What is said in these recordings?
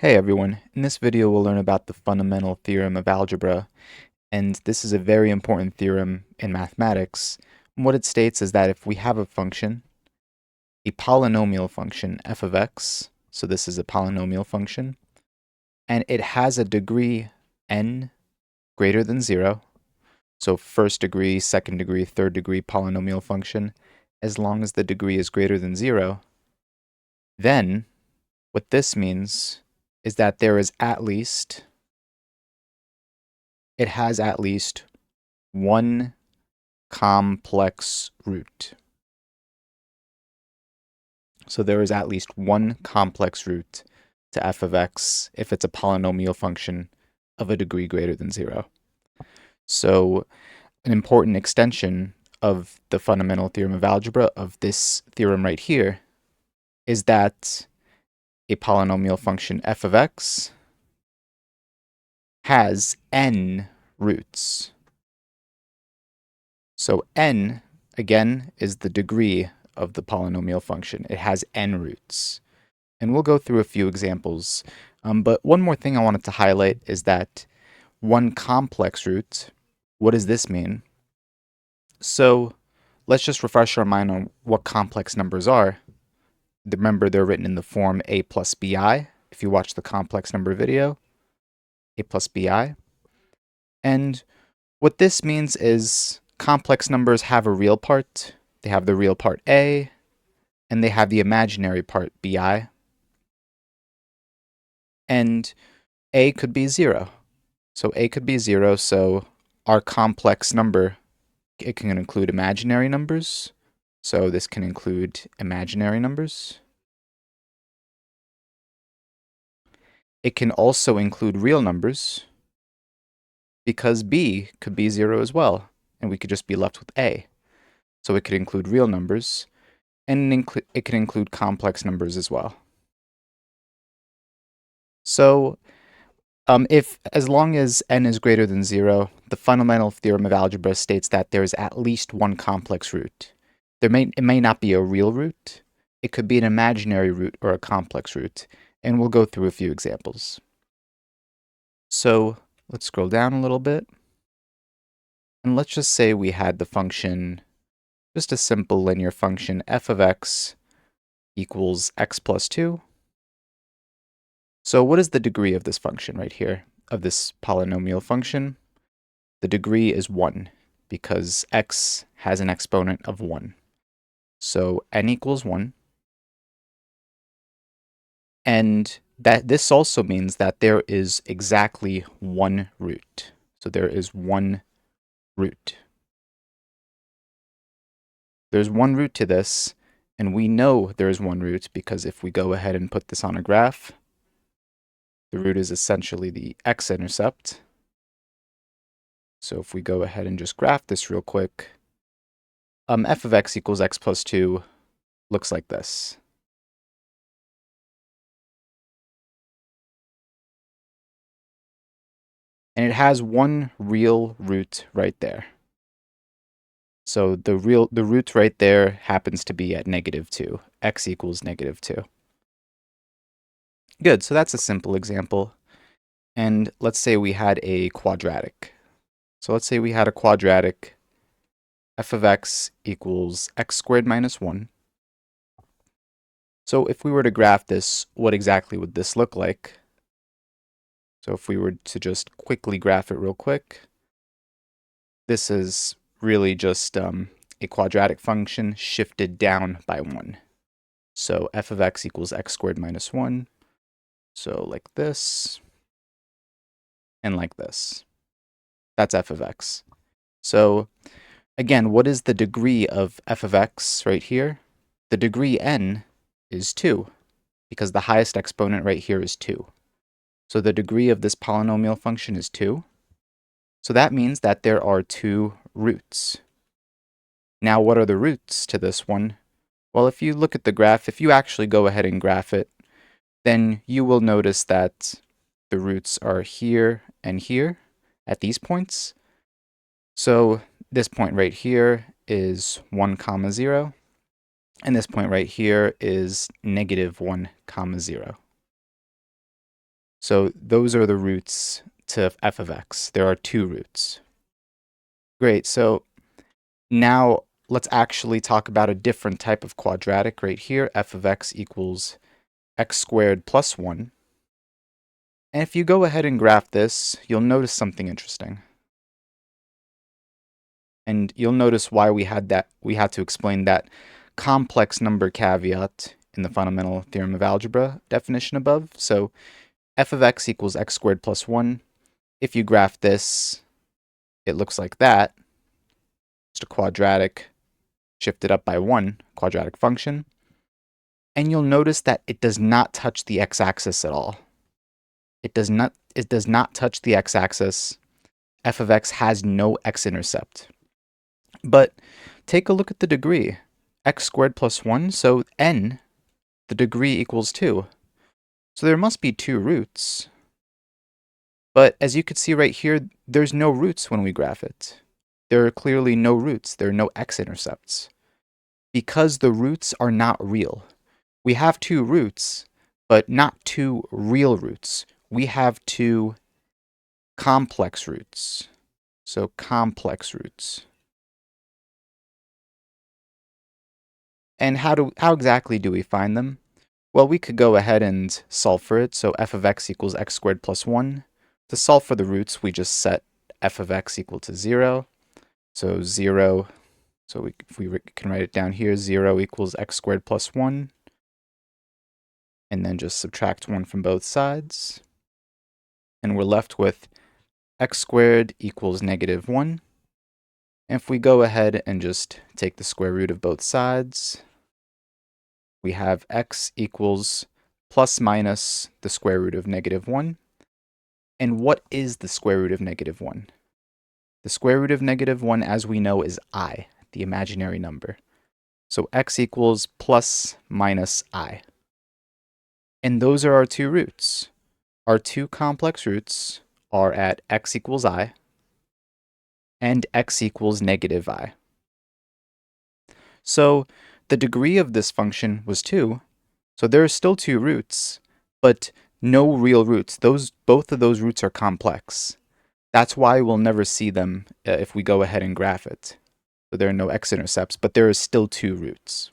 Hey everyone, in this video we'll learn about the fundamental theorem of algebra, and this is a very important theorem in mathematics. And what it states is that if we have a function, a polynomial function f of x, so this is a polynomial function, and it has a degree n greater than 0, so first degree, second degree, third degree polynomial function, as long as the degree is greater than 0, then what this means is that it has at least one complex root. So there is at least one complex root to f of x if it's a polynomial function of a degree greater than 0. So an important extension of the fundamental theorem of algebra of this theorem right here is that a polynomial function f of x has n roots. So n, again, is the degree of the polynomial function. It has n roots. And we'll go through a few examples. But one more thing I wanted to highlight is that one complex root, what does this mean? So let's just refresh our mind on what complex numbers are. Remember, they're written in the form a plus bi. If you watch the complex number video, a plus bi. And what this means is complex numbers have a real part. They have the real part a, and they have the imaginary part bi. And a could be 0. So a could be 0, so our complex number, it can include imaginary numbers. So this can include imaginary numbers. It can also include real numbers, because b could be 0 as well, and we could just be left with a. So it could include real numbers, and it could include complex numbers as well. So as long as n is greater than 0, the fundamental theorem of algebra states that there is at least one complex root. It may not be a real root. It could be an imaginary root or a complex root, and we'll go through a few examples. So let's scroll down a little bit, and let's just say we had the function, just a simple linear function, f of x equals x plus 2. So what is the degree of this function right here, of this polynomial function? The degree is 1, because x has an exponent of 1. So n equals 1. And this also means that there is exactly one root. So there is one root. There's one root to this, and we know there is one root because if we go ahead and put this on a graph, the root is essentially the x-intercept. So if we go ahead and just graph this real quick, f of x equals x plus 2 looks like this. And it has one real root right there. So the root right there happens to be at -2. X equals -2. Good, so that's a simple example. And let's say we had a quadratic. So let's say we had a quadratic, f of x equals x squared minus 1. So if we were to graph this, what exactly would this look like? So if we were to just quickly graph it real quick, this is really just a quadratic function shifted down by 1. So f of x equals x squared minus 1. So like this, and like this. That's f of x. So again, what is the degree of f of x right here? The degree n is 2, because the highest exponent right here is 2. So the degree of this polynomial function is 2. So that means that there are 2 roots. Now, what are the roots to this one? Well, if you look at the graph, if you actually go ahead and graph it, then you will notice that the roots are here and here at these points. So this point right here is 1, 0, and this point right here is -1, 0. So those are the roots to f of x. There are 2 roots. Great, so now let's actually talk about a different type of quadratic right here. F of x equals x squared plus 1. And if you go ahead and graph this, you'll notice something interesting. And you'll notice why we had to explain that complex number caveat in the Fundamental Theorem of Algebra definition above. So f of x equals x squared plus 1. If you graph this, it looks like that. Just a quadratic shifted up by 1 quadratic function. And you'll notice that it does not touch the x-axis at all. It does not touch the x-axis. F of x has no x-intercept. But take a look at the degree. X squared plus 1, so n, the degree equals 2. So there must be 2 roots. But as you can see right here, there's no roots when we graph it. There are clearly no roots. There are no x-intercepts. Because the roots are not real. We have 2 roots, but not 2 real roots. We have 2 complex roots. So complex roots. And how exactly do we find them? Well, we could go ahead and solve for it. So f of x equals x squared plus 1. To solve for the roots, we just set f of x equal to 0. So 0, so if we can write it down here, 0 equals x squared plus 1. And then just subtract 1 from both sides. And we're left with x squared equals negative 1. And if we go ahead and just take the square root of both sides, we have x equals plus minus the square root of negative 1. And what is the square root of negative 1? The square root of negative 1, as we know, is I, the imaginary number. So x equals plus minus I. And those are our 2 roots. Our 2 complex roots are at x equals I and x equals negative I. So the degree of this function was 2, so there are still 2 roots, but no real roots. Both of those roots are complex. That's why we'll never see them if we go ahead and graph it. So there are no x-intercepts, but there are still 2 roots.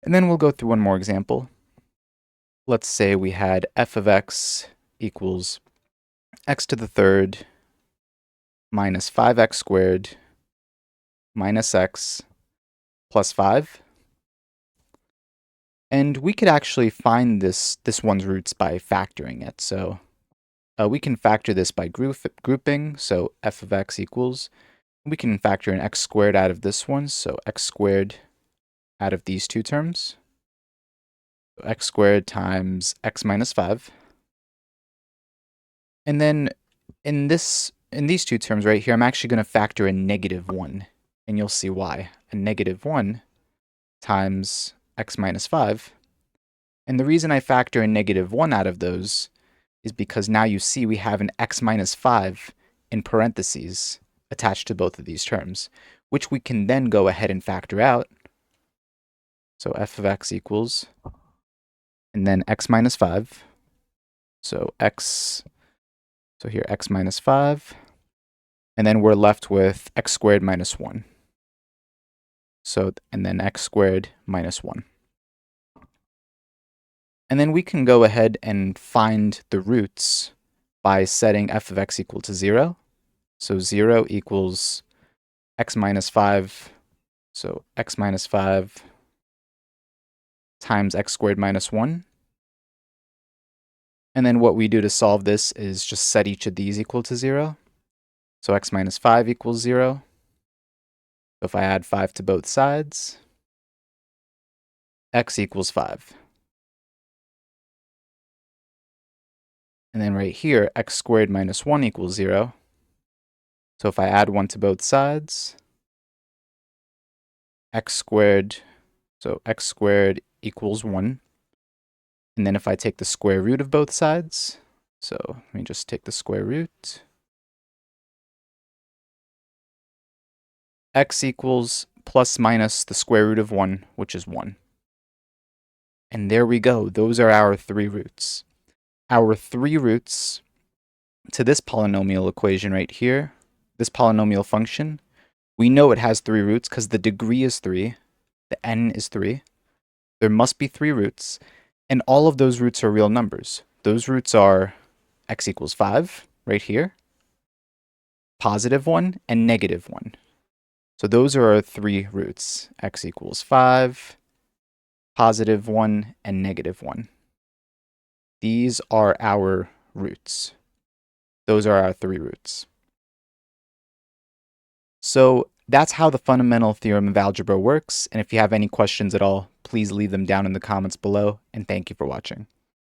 And then we'll go through one more example. Let's say we had f of x equals x to the third minus 5x squared minus x plus 5. And we could actually find this one's roots by factoring it. So we can factor this by grouping. So f of x equals, we can factor an x squared out of this one. So x squared out of these 2 terms. So x squared times x minus 5. And then in these 2 terms right here, I'm actually going to factor in negative 1. And you'll see why. A negative 1 times x minus 5. And the reason I factor in negative 1 out of those is because now you see we have an x minus 5 in parentheses attached to both of these terms, which we can then go ahead and factor out. So f of x equals, and then x minus 5. So here x minus 5. And then we're left with x squared minus 1. So, and then x squared minus 1. And then we can go ahead and find the roots by setting f of x equal to 0. So 0 equals x minus 5. So x minus 5 times x squared minus 1. And then what we do to solve this is just set each of these equal to 0. So x minus 5 equals 0. So if I add 5 to both sides, x equals 5. And then right here, x squared minus 1 equals 0. So if I add 1 to both sides, x squared, so x squared equals 1. And then if I take the square root of both sides, so let me just take the square root, x equals plus minus the square root of 1, which is 1. And there we go. Those are our 3 roots. our 3 roots to this polynomial equation right here, this polynomial function, we know it has 3 roots because the degree is 3, the n is 3. There must be 3 roots, and all of those roots are real numbers. Those roots are x equals 5 right here, positive 1, and negative 1. So those are our 3 roots, x equals 5, positive 1, and negative 1. These are our roots. Those are our 3 roots. So that's how the fundamental theorem of algebra works, and if you have any questions at all, please leave them down in the comments below, and thank you for watching.